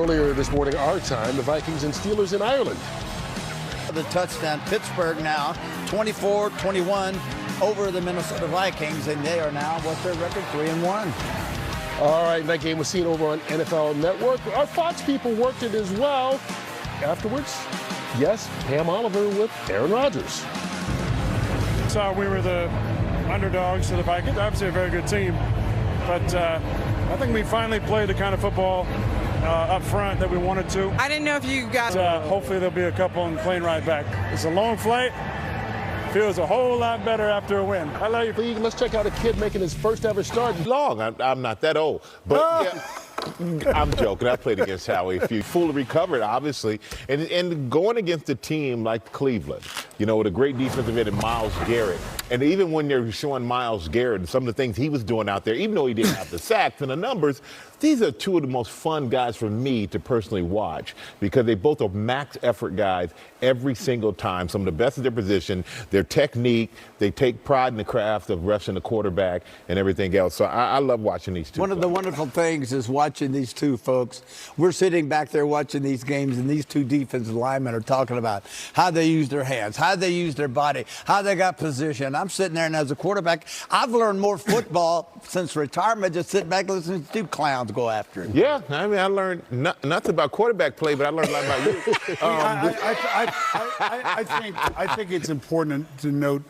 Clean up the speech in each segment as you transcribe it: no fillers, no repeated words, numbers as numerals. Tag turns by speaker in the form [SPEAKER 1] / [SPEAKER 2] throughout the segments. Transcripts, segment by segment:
[SPEAKER 1] earlier this morning, our time, the Vikings and Steelers in Ireland.
[SPEAKER 2] The touchdown, Pittsburgh now 24-21 over the Minnesota Vikings, and they are now, what's their record, 3-1.
[SPEAKER 1] All right, that game was seen over on NFL Network. Our Fox people worked it as well. Afterwards, yes, Pam Oliver with Aaron Rodgers.
[SPEAKER 3] So we were the underdogs to the Vikings. Obviously a very good team, but I think we finally played the kind of football up front that we wanted to.
[SPEAKER 4] I didn't know if you got...
[SPEAKER 3] hopefully there'll be a couple on the plane ride back. It's a long flight. Feels a whole lot better after a win. I love you.
[SPEAKER 1] Let's check out a kid making his first ever start.
[SPEAKER 5] I'm not that old, but yeah, I'm joking. I played against Howie. If you fully recovered, obviously, and going against a team like Cleveland, you know, with a great defensive end in Myles Garrett, and even when they're showing Myles Garrett and some of the things he was doing out there, even though he didn't have the sacks and the numbers, these are two of the most fun guys for me to personally watch because they both are max effort guys every single time. Some of the best at their position, their technique, they take pride in the craft of rushing the quarterback and everything else. So I love watching these two.
[SPEAKER 2] One of the wonderful things is watching these two folks. We're sitting back there watching these games, and these two defensive linemen are talking about how they use their hands, how they use their body, how they got position. I'm sitting there, and as a quarterback, I've learned more football since retirement just sitting back listening to two clowns go after it.
[SPEAKER 5] Yeah, I mean, I learned nothing about quarterback play, but I learned a lot about you.
[SPEAKER 6] I think it's important to note,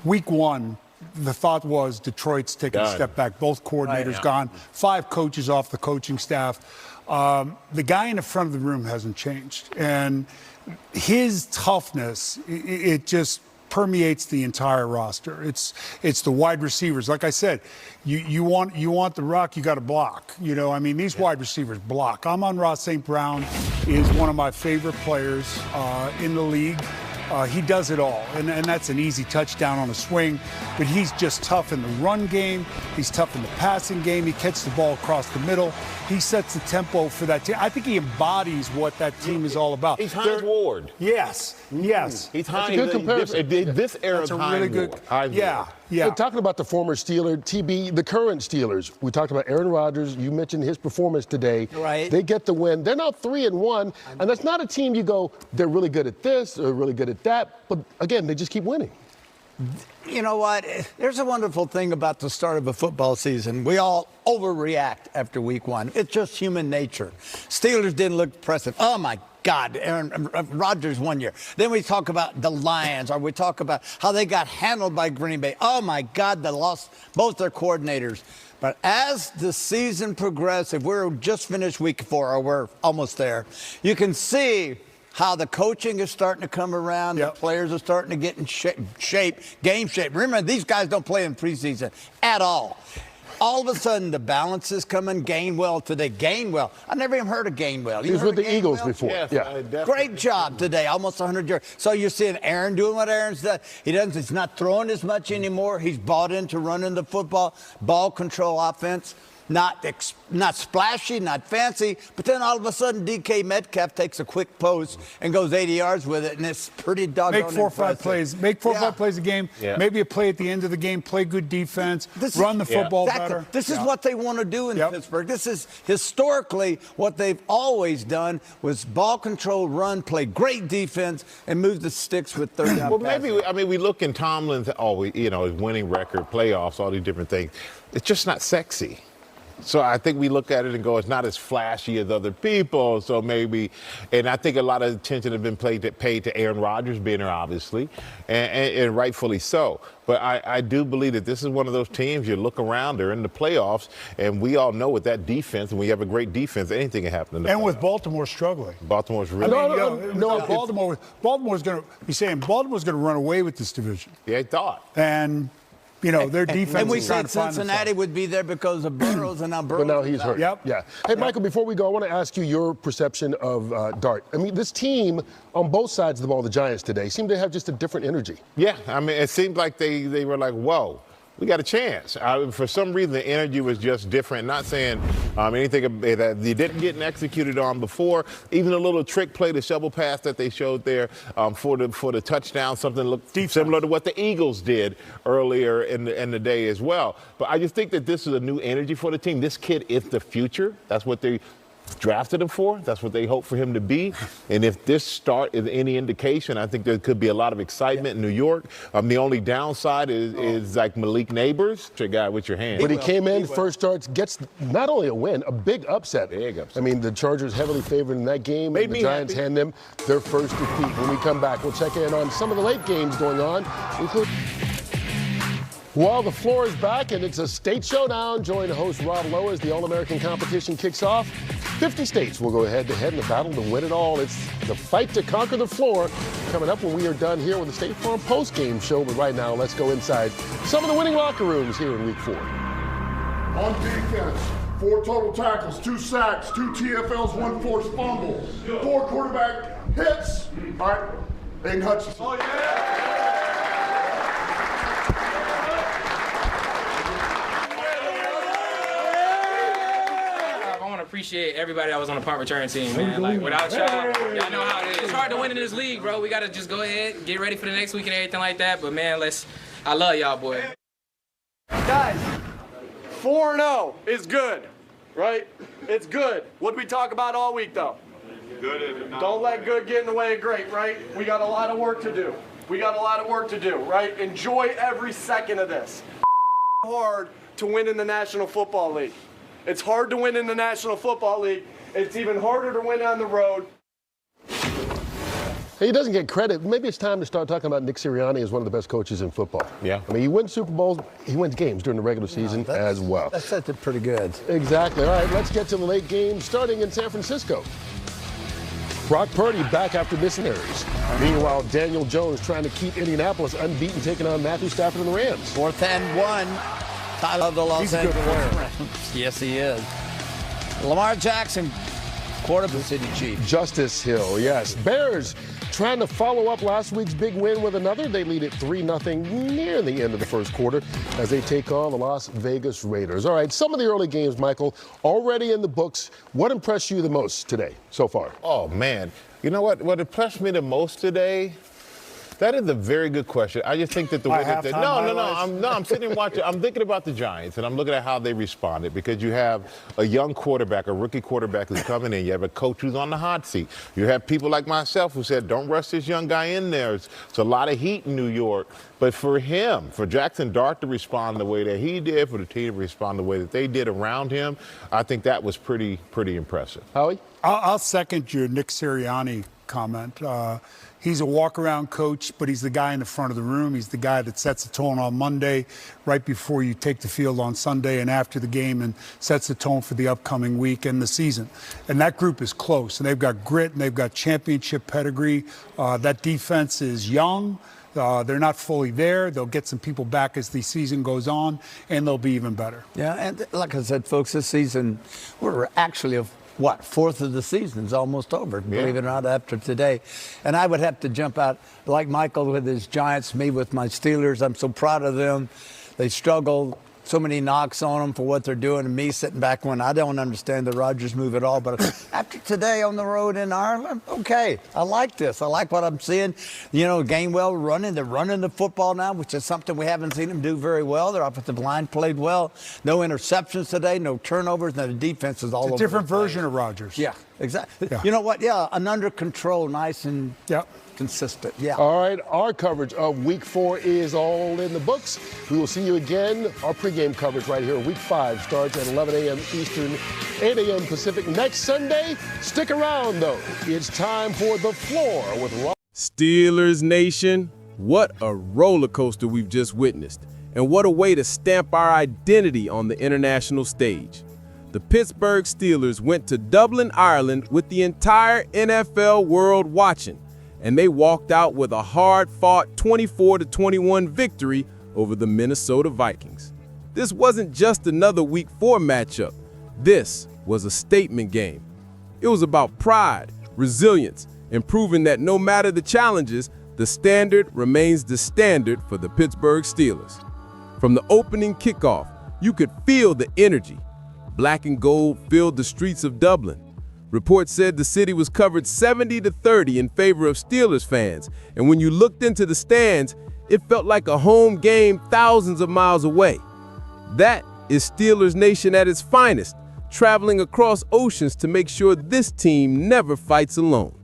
[SPEAKER 6] week one, the thought was Detroit's taking a step back. Both coordinators gone. 5 coaches off the coaching staff. The guy in the front of the room hasn't changed. And his toughness, it just permeates the entire roster. It's the wide receivers. Like I said, you want the rock, you got to block. You know, I mean, these wide receivers block. Amon-Ra St. Brown is one of my favorite players in the league. He does it all, and that's an easy touchdown on a swing, but he's just tough in the run game. He's tough in the passing game. He catches the ball across the middle. He sets the tempo for that team. I think he embodies what that team is all about.
[SPEAKER 5] He's Hines Ward.
[SPEAKER 6] Yes.
[SPEAKER 5] He's Hines.
[SPEAKER 1] Good comparison.
[SPEAKER 5] This era of Hines
[SPEAKER 6] really good.
[SPEAKER 5] Ward.
[SPEAKER 6] Yeah.
[SPEAKER 1] Hey, talking about the former Steeler, TB, the current Steelers, we talked about Aaron Rodgers. You mentioned his performance today.
[SPEAKER 2] Right.
[SPEAKER 1] They get the win. They're now 3-1, and that's not a team you go, they're really good at this or really good at that. But, again, they just keep winning.
[SPEAKER 2] You know what? There's a wonderful thing about the start of a football season. We all overreact after week one. It's just human nature. Steelers didn't look impressive. Oh, my God, Aaron Rodgers 1 year. Then we talk about the Lions, or we talk about how they got handled by Green Bay. Oh, my God, they lost both their coordinators. But as the season progressed, if we're just finished week 4, or we're almost there, you can see how the coaching is starting to come around. The players are starting to get in shape, game shape. Remember, these guys don't play in preseason at all. All of a sudden, the balance is coming. Gainwell today. Gainwell. I never even heard of Gainwell.
[SPEAKER 1] He was with the Eagles before.
[SPEAKER 5] Yes,
[SPEAKER 1] yeah.
[SPEAKER 2] Great job today. Almost 100 yards. So you're seeing Aaron doing what Aaron's done. He's not throwing as much anymore. He's bought into running the football, ball control offense. Not splashy, not fancy, but then all of a sudden DK Metcalf takes a quick post and goes 80 yards with it, and it's pretty doggone
[SPEAKER 6] Make 4 or 5 plays. Make 4 or 5 plays a game. Yeah. Maybe a play at the end of the game. Play good defense. Run the football better.
[SPEAKER 2] This is what they want to do in Pittsburgh. This is historically what they've always done was ball control, run, play great defense, and move the sticks with third down.
[SPEAKER 5] Well, maybe we look in Tomlin's, his winning record, playoffs, all these different things. It's just not sexy. So I think we look at it and go, it's not as flashy as other people. So maybe, and I think a lot of attention has been paid to Aaron Rodgers being there, obviously, and rightfully so. But I do believe that this is one of those teams you look around, they're in the playoffs, and we all know with that defense, and when you have a great defense, anything can happen in the playoffs.
[SPEAKER 6] And with Baltimore struggling.
[SPEAKER 5] Baltimore's really
[SPEAKER 6] Baltimore's going to be saying Baltimore's going to run away with this division.
[SPEAKER 5] Yeah, I thought.
[SPEAKER 6] And you know, their defense.
[SPEAKER 2] And we said Cincinnati would be there because of Burrows, and now Burrows.
[SPEAKER 1] But now he's hurt.
[SPEAKER 6] Yep.
[SPEAKER 1] Yeah. Hey, Michael, before we go, I want to ask you your perception of Dart. I mean, this team on both sides of the ball, the Giants today, seem to have just a different energy.
[SPEAKER 5] Yeah. I mean, it seemed like they were like, whoa. We got a chance. For some reason, the energy was just different. Not saying anything that they didn't get executed on before. Even a little trick play, the shovel pass that they showed there for the touchdown, something looked similar to what the Eagles did earlier in the day as well. But I just think that this is a new energy for the team. This kid is the future. That's what they drafted him for. That's what they hope for him to be. And if this start is any indication, I think there could be a lot of excitement in New York. The only downside is like Malik Neighbors, your guy with your hand.
[SPEAKER 1] But he came in, first starts, gets not only a win, a big upset.
[SPEAKER 5] Big upset.
[SPEAKER 1] I mean, the Chargers heavily favored in that game.
[SPEAKER 5] Made
[SPEAKER 1] the
[SPEAKER 5] me
[SPEAKER 1] Giants
[SPEAKER 5] happy.
[SPEAKER 1] hand them their first defeat. When we come back, we'll check in on some of the late games going on, including. Well, the floor is back, and it's a state showdown. Join host Rob Lowe as the All-American competition kicks off. 50 states will go head-to-head in the battle to win it all. It's the fight to conquer the floor coming up when we are done here with the State Farm postgame show. But right now, let's go inside some of the winning locker rooms here in Week 4.
[SPEAKER 4] On defense, 4 total tackles, 2 sacks, 2 TFLs, 1 forced fumble, 4 quarterback hits. All right, Aiden Hutchinson. Oh, yeah!
[SPEAKER 7] Appreciate everybody that was on the punt return team, man. Like, without y'all know how it is. It's hard to win in this league, bro. We got to just go ahead, get ready for the next week and everything like that. But, man, I love y'all, boy.
[SPEAKER 8] Guys, 4-0 is good, right? It's good. What did we talk about all week, though? Good. Don't let good get in the way of great, right? We got a lot of work to do. Right? Enjoy every second of this. Hard to win in the National Football League. It's hard to win in the National Football League. It's even harder to win on the road.
[SPEAKER 1] He doesn't get credit. Maybe it's time to start talking about Nick Sirianni as one of the best coaches in football.
[SPEAKER 5] Yeah.
[SPEAKER 1] I mean, he wins Super Bowls. He wins games during the regular season as well.
[SPEAKER 2] That sets it pretty good.
[SPEAKER 1] Exactly. All right, let's get to the late game starting in San Francisco. Brock Purdy back after missing errors. Meanwhile, Daniel Jones trying to keep Indianapolis unbeaten, taking on Matthew Stafford and the Rams.
[SPEAKER 2] 4th and 1. Tyler the Los Angeles Rams. Yes, he is. Lamar Jackson, quarterback City Chief.
[SPEAKER 1] Justice Hill, yes. Bears trying to follow up last week's big win with another. They lead it 3-0 near the end of the first quarter as they take on the Las Vegas Raiders. All right, some of the early games, Michael, already in the books. What impressed you the most today so far?
[SPEAKER 5] Oh, man. You know what? What impressed me the most today? That is a very good question. I just think that the way that they, I'm sitting and watching. I'm thinking about the Giants, and I'm looking at how they responded because you have a young quarterback, a rookie quarterback who's coming in. You have a coach who's on the hot seat. You have people like myself who said, don't rush this young guy in there. It's a lot of heat in New York. But for him, for Jackson Dart to respond the way that he did, for the team to respond the way that they did around him, I think that was pretty impressive.
[SPEAKER 1] Howie?
[SPEAKER 6] I'll second your Nick Sirianni comment. He's a walk-around coach, but he's the guy in the front of the room. He's the guy that sets the tone on Monday, right before you take the field on Sunday and after the game, and sets the tone for the upcoming week and the season. And that group is close, and they've got grit, and they've got championship pedigree. That defense is young. They're not fully there. They'll get some people back as the season goes on, and they'll be even better.
[SPEAKER 2] Yeah, and like I said, folks, this season, we're actually 4th of the season is almost over, believe it or not, after today. And I would have to jump out, like Michael with his Giants, me with my Steelers. I'm so proud of them. They struggled. So many knocks on them for what they're doing, and me sitting back when I don't understand the Rodgers move at all. But after today on the road in Ireland, okay, I like this. I like what I'm seeing. You know, Gainwell running. They're running the football now, which is something we haven't seen them do very well. Their offensive line played well. No interceptions today, no turnovers, and the defense is all over.
[SPEAKER 6] It's a different version of Rodgers.
[SPEAKER 2] Yeah, exactly.
[SPEAKER 6] Yeah.
[SPEAKER 2] You know what? Yeah, an under control, nice and consistent. Yeah.
[SPEAKER 1] All right, our coverage of Week 4 is all in the books. We will see you again. Our pregame coverage right here. Week 5 starts at 11 a.m. Eastern, 8 a.m. Pacific next Sunday. Stick around, though. It's time for The Floor with
[SPEAKER 9] Steelers Nation. What a roller coaster we've just witnessed, and what a way to stamp our identity on the international stage. The Pittsburgh Steelers went to Dublin, Ireland with the entire NFL world watching, and they walked out with a hard-fought 24-21 victory over the Minnesota Vikings. This wasn't just another Week 4 matchup. This was a statement game. It was about pride, resilience, and proving that no matter the challenges, the standard remains the standard for the Pittsburgh Steelers. From the opening kickoff, you could feel the energy. Black and gold filled the streets of Dublin. Reports said the city was covered 70-30 in favor of Steelers fans, and when you looked into the stands, it felt like a home game thousands of miles away. That is Steelers Nation at its finest, traveling across oceans to make sure this team never fights alone.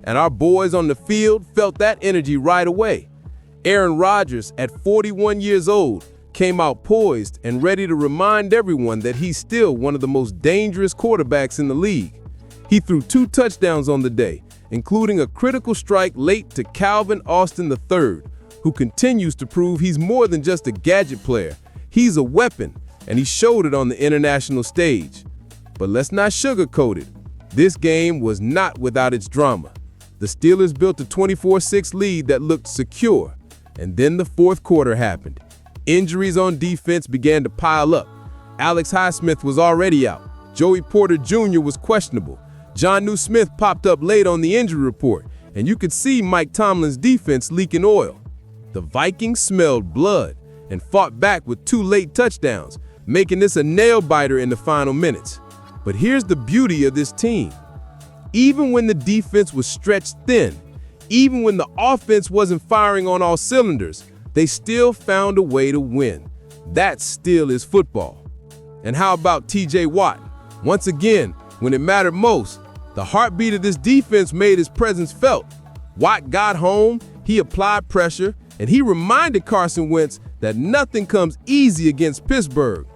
[SPEAKER 9] And our boys on the field felt that energy right away. Aaron Rodgers, at 41 years old, came out poised and ready to remind everyone that he's still one of the most dangerous quarterbacks in the league. He threw 2 touchdowns on the day, including a critical strike late to Calvin Austin III, who continues to prove he's more than just a gadget player. He's a weapon, and he showed it on the international stage. But let's not sugarcoat it. This game was not without its drama. The Steelers built a 24-6 lead that looked secure, and then the fourth quarter happened. Injuries on defense began to pile up. Alex Highsmith was already out. Joey Porter Jr. was questionable. Jonnu Smith popped up late on the injury report, and you could see Mike Tomlin's defense leaking oil. The Vikings smelled blood and fought back with 2 late touchdowns, making this a nail-biter in the final minutes. But here's the beauty of this team. Even when the defense was stretched thin, even when the offense wasn't firing on all cylinders, they still found a way to win. That still is football. And how about TJ Watt? Once again, when it mattered most, the heartbeat of this defense made his presence felt. Watt got home, he applied pressure, and he reminded Carson Wentz that nothing comes easy against Pittsburgh.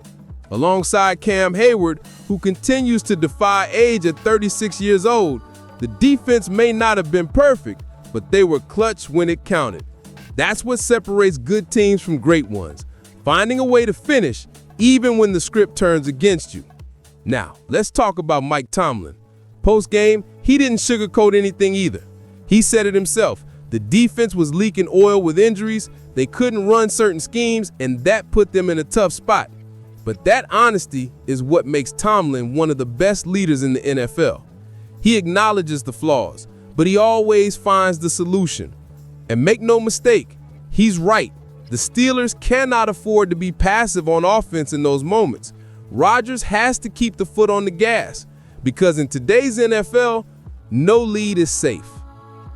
[SPEAKER 9] Alongside Cam Hayward, who continues to defy age at 36 years old, the defense may not have been perfect, but they were clutch when it counted. That's what separates good teams from great ones, finding a way to finish even when the script turns against you. Now, let's talk about Mike Tomlin. Post-game, he didn't sugarcoat anything either. He said it himself. The defense was leaking oil with injuries, they couldn't run certain schemes, and that put them in a tough spot. But that honesty is what makes Tomlin one of the best leaders in the NFL. He acknowledges the flaws, but he always finds the solution. And make no mistake, he's right. The Steelers cannot afford to be passive on offense in those moments. Rodgers has to keep the foot on the gas, because in today's NFL, no lead is safe.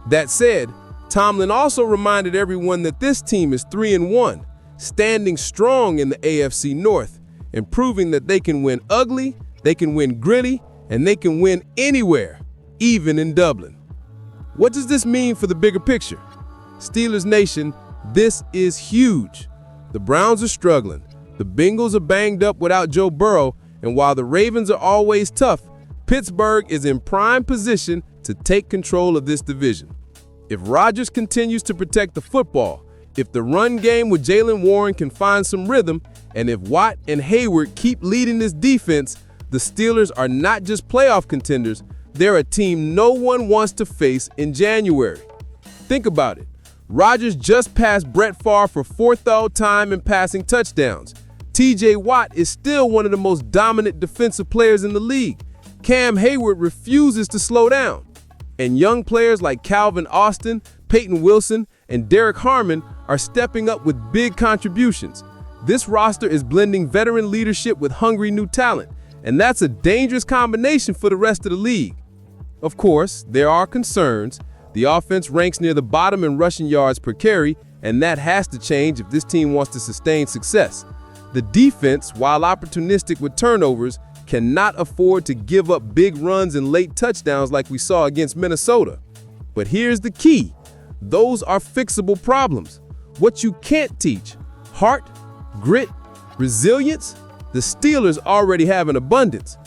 [SPEAKER 9] That said, Tomlin also reminded everyone that this team is 3-1, standing strong in the AFC North, and proving that they can win ugly, they can win gritty, and they can win anywhere, even in Dublin. What does this mean for the bigger picture? Steelers Nation, this is huge. The Browns are struggling. The Bengals are banged up without Joe Burrow, and while the Ravens are always tough, Pittsburgh is in prime position to take control of this division. If Rodgers continues to protect the football, if the run game with Jaylen Warren can find some rhythm, and if Watt and Hayward keep leading this defense, the Steelers are not just playoff contenders, they're a team no one wants to face in January. Think about it. Rodgers just passed Brett Favre for 4th all-time in passing touchdowns. TJ Watt is still one of the most dominant defensive players in the league. Cam Hayward refuses to slow down. And young players like Calvin Austin, Peyton Wilson, and Derek Harmon are stepping up with big contributions. This roster is blending veteran leadership with hungry new talent, and that's a dangerous combination for the rest of the league. Of course, there are concerns. The offense ranks near the bottom in rushing yards per carry, and that has to change if this team wants to sustain success. The defense, while opportunistic with turnovers, cannot afford to give up big runs and late touchdowns like we saw against Minnesota. But here's the key. Those are fixable problems. What you can't teach, heart, grit, resilience, the Steelers already have in abundance.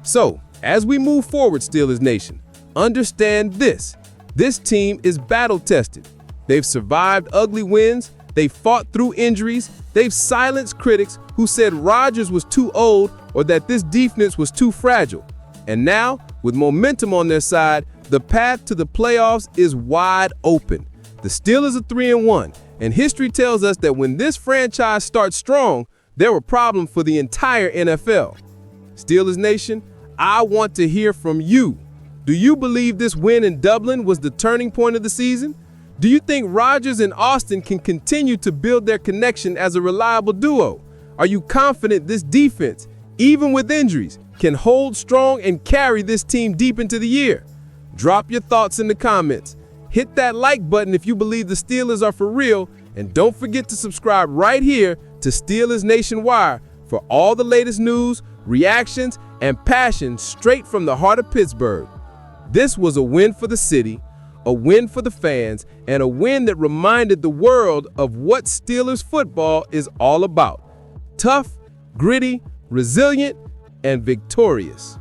[SPEAKER 9] So, as we move forward, Steelers Nation, understand this. This team is battle-tested. They've survived ugly wins, they've fought through injuries, they've silenced critics who said Rodgers was too old or that this defense was too fragile. And now, with momentum on their side, the path to the playoffs is wide open. The Steelers are 3-1, and history tells us that when this franchise starts strong, there were problems for the entire NFL. Steelers Nation, I want to hear from you. Do you believe this win in Dublin was the turning point of the season? Do you think Rodgers and Austin can continue to build their connection as a reliable duo? Are you confident this defense, even with injuries, can hold strong and carry this team deep into the year? Drop your thoughts in the comments. Hit that like button if you believe the Steelers are for real, and don't forget to subscribe right here to Steelers Nation Wire for all the latest news, reactions, and passion straight from the heart of Pittsburgh. This was a win for the city, a win for the fans, and a win that reminded the world of what Steelers football is all about. Tough, gritty, resilient, and victorious.